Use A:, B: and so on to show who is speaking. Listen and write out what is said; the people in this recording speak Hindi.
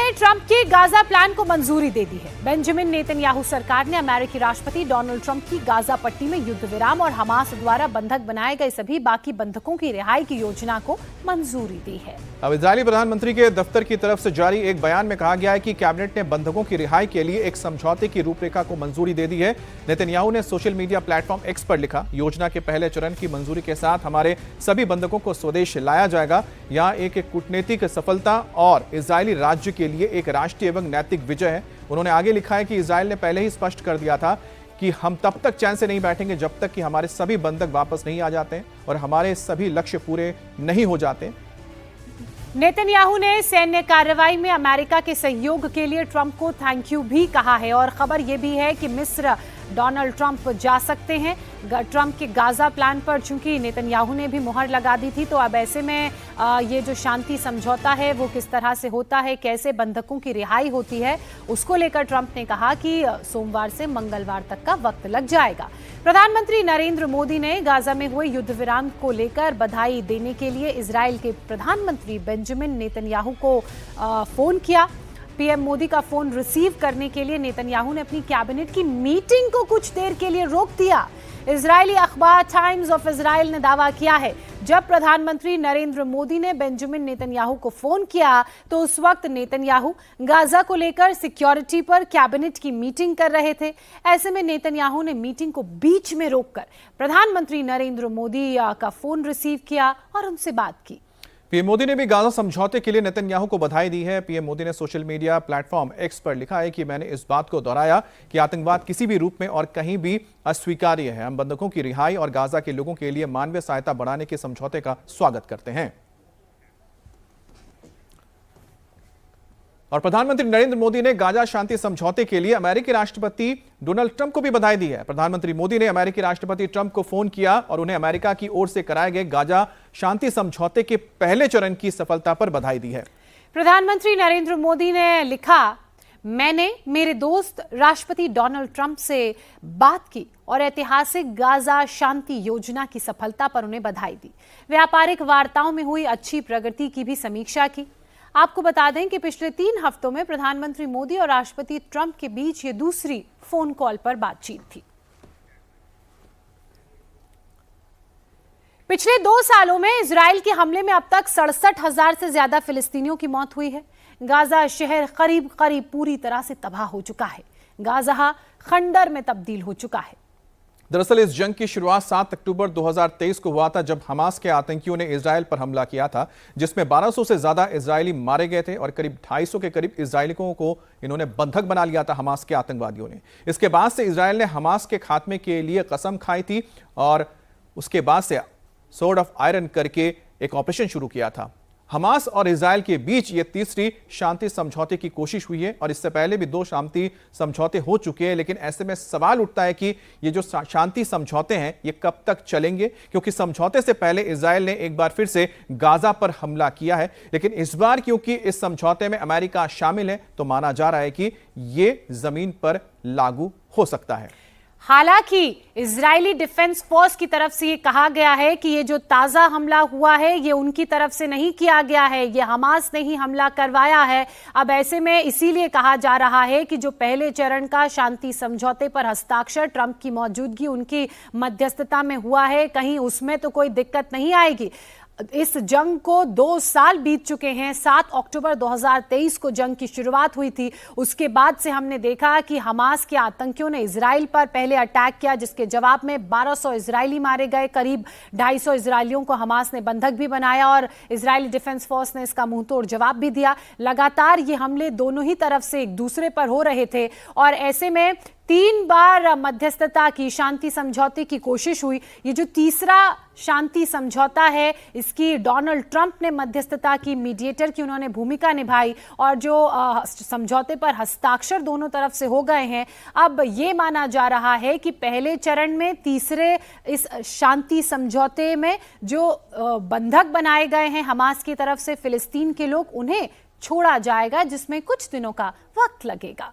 A: ने ट्रंप के गाजा प्लान को मंजूरी दे दी है। बेंजामिन नेतन्याहू सरकार ने अमेरिकी राष्ट्रपति डोनाल्ड ट्रंप की गाजा पट्टी में युद्ध विराम और हमास द्वारा बंधक बनाए गए सभी बाकी बंधकों की रिहाई की योजना को मंजूरी दी है।
B: अब इजरायली प्रधानमंत्री के दफ्तर की तरफ से जारी एक बयान में कहा गया है कि कैबिनेट ने बंधकों की रिहाई के लिए एक समझौते की रूपरेखा को मंजूरी दे दी है। नेतन्याहू ने सोशल मीडिया प्लेटफॉर्म एक्स पर लिखा, योजना के पहले चरण की मंजूरी के साथ हमारे सभी बंधकों को स्वदेश लाया जाएगा। यह एक कूटनीतिक सफलता और इजरायली राज्य के लिए एक राष्ट्रीय एवं नैतिक विजय है। उन्होंने आगे लिखा है कि इजरायल ने पहले ही स्पष्ट कर दिया था कि हम तब तक चैन से नहीं बैठेंगे जब तक कि हमारे सभी बंधक वापस नहीं आ जाते और हमारे सभी लक्ष्य पूरे नहीं हो जाते।
A: नेतन्याहू ने सैन्य कार्रवाई में अमेरिका के सहयोग के लिए ट्रंप को थैंक यू भी कहा है और खबर यह भी है कि मिस्र डोनाल्ड ट्रंप जा सकते हैं। ट्रंप के गाजा प्लान पर चूंकि नेतन्याहू ने भी मुहर लगा दी थी, तो अब ऐसे में ये जो शांति समझौता है वो किस तरह से होता है, कैसे बंधकों की रिहाई होती है, उसको लेकर ट्रंप ने कहा कि सोमवार से मंगलवार तक का वक्त लग जाएगा। प्रधानमंत्री नरेंद्र मोदी ने गाजा में हुए युद्ध विराम को लेकर बधाई देने के लिए इजराइल के प्रधानमंत्री बेंजामिन नेतन्याहू को फोन किया। पीएम मोदी का फोन रिसीव करने के लिए नेतन्याहू ने अपनी कैबिनेट की मीटिंग को कुछ देर के लिए रोक दिया। इजरायली अखबार टाइम्स ऑफ इजराइल ने दावा किया है, जब प्रधानमंत्री नरेंद्र मोदी ने बेंजामिन नेतन्याहू को फोन किया तो उस वक्त नेतन्याहू गाजा को लेकर सिक्योरिटी पर कैबिनेट की मीटिंग कर रहे थे। ऐसे में नेतन्याहू ने मीटिंग को बीच में रोककर प्रधानमंत्री नरेंद्र मोदी का फोन रिसीव किया और उनसे बात की।
B: पीएम मोदी ने भी गाजा समझौते के लिए नेतन्याहू को बधाई दी है। पीएम मोदी ने सोशल मीडिया प्लेटफॉर्म एक्स पर लिखा है कि मैंने इस बात को दोहराया कि आतंकवाद किसी भी रूप में और कहीं भी अस्वीकार्य है। हम बंधकों की रिहाई और गाजा के लोगों के लिए मानवीय सहायता बढ़ाने के समझौते का स्वागत करते हैं। और प्रधानमंत्री नरेंद्र मोदी ने गाजा शांति समझौते के लिए अमेरिकी राष्ट्रपति डोनाल्ड ट्रंप को भी बधाई दी है। प्रधानमंत्री मोदी ने अमेरिकी राष्ट्रपति ट्रंप को फोन किया और उन्हें अमेरिका की ओर से कराए गए गाजा शांति समझौते के पहले चरण की सफलता पर बधाई दी है।
A: प्रधानमंत्री नरेंद्र मोदी ने लिखा, मैंने मेरे दोस्त राष्ट्रपति डोनाल्ड ट्रंप से बात की और ऐतिहासिक गाजा शांति योजना की सफलता पर उन्हें बधाई दी। व्यापारिक वार्ताओं में हुई अच्छी प्रगति की भी समीक्षा की। आपको बता दें कि पिछले 3 हफ्तों में प्रधानमंत्री मोदी और राष्ट्रपति ट्रंप के बीच ये दूसरी फोन कॉल पर बातचीत थी। पिछले 2 सालों में इजराइल के हमले में अब तक 67,000 से ज्यादा फिलिस्तीनियों की मौत हुई है। गाजा शहर करीब करीब पूरी तरह से तबाह हो चुका है। गाजा खंडर में तब्दील हो चुका है।
B: दरअसल इस जंग की शुरुआत 7 अक्टूबर 2023 को हुआ था, जब हमास के आतंकियों ने इजराइल पर हमला किया था, जिसमें 1200 से ज्यादा इजरायली मारे गए थे और करीब 250 के करीब इजरायलियों को इन्होंने बंधक बना लिया था हमास के आतंकवादियों ने। इसके बाद से इजराइल ने हमास के खात्मे के लिए कसम खाई थी और उसके बाद से स्वॉर्ड ऑफ आयरन करके एक ऑपरेशन शुरू किया था। हमास और इजराइल के बीच ये तीसरी शांति समझौते की कोशिश हुई है और इससे पहले भी 2 शांति समझौते हो चुके हैं। लेकिन ऐसे में सवाल उठता है कि ये जो शांति समझौते हैं ये कब तक चलेंगे, क्योंकि समझौते से पहले इजराइल ने एक बार फिर से गाजा पर हमला किया है। लेकिन इस बार क्योंकि इस समझौते में अमेरिका शामिल है तो माना जा रहा है कि ये जमीन पर लागू हो सकता है।
A: हालांकि इजरायली डिफेंस फोर्स की तरफ से ये कहा गया है कि ये जो ताजा हमला हुआ है ये उनकी तरफ से नहीं किया गया है, ये हमास ने ही हमला करवाया है। अब ऐसे में इसीलिए कहा जा रहा है कि जो पहले चरण का शांति समझौते पर हस्ताक्षर ट्रंप की मौजूदगी, उनकी मध्यस्थता में हुआ है, कहीं उसमें तो कोई दिक्कत नहीं आएगी। इस जंग को 2 साल बीत चुके हैं। 7 अक्टूबर 2023 को जंग की शुरुआत हुई थी। उसके बाद से हमने देखा कि हमास के आतंकियों ने इजराइल पर पहले अटैक किया, जिसके जवाब में 1200 इजरायली मारे गए, करीब 250 इजरायलियों को हमास ने बंधक भी बनाया और इजरायली डिफेंस फोर्स ने इसका मुंहतोड़ जवाब भी दिया। लगातार ये हमले दोनों ही तरफ से एक दूसरे पर हो रहे थे और ऐसे में 3 बार मध्यस्थता की, शांति समझौते की कोशिश हुई। ये जो तीसरा शांति समझौता है इसकी डोनाल्ड ट्रंप ने मध्यस्थता की, मीडिएटर की उन्होंने भूमिका निभाई और जो समझौते पर हस्ताक्षर दोनों तरफ से हो गए हैं। अब ये माना जा रहा है कि पहले चरण में, तीसरे इस शांति समझौते में जो बंधक बनाए गए हैं हमास की तरफ से फिलिस्तीन के लोग, उन्हें छोड़ा जाएगा, जिसमें कुछ दिनों का वक्त लगेगा।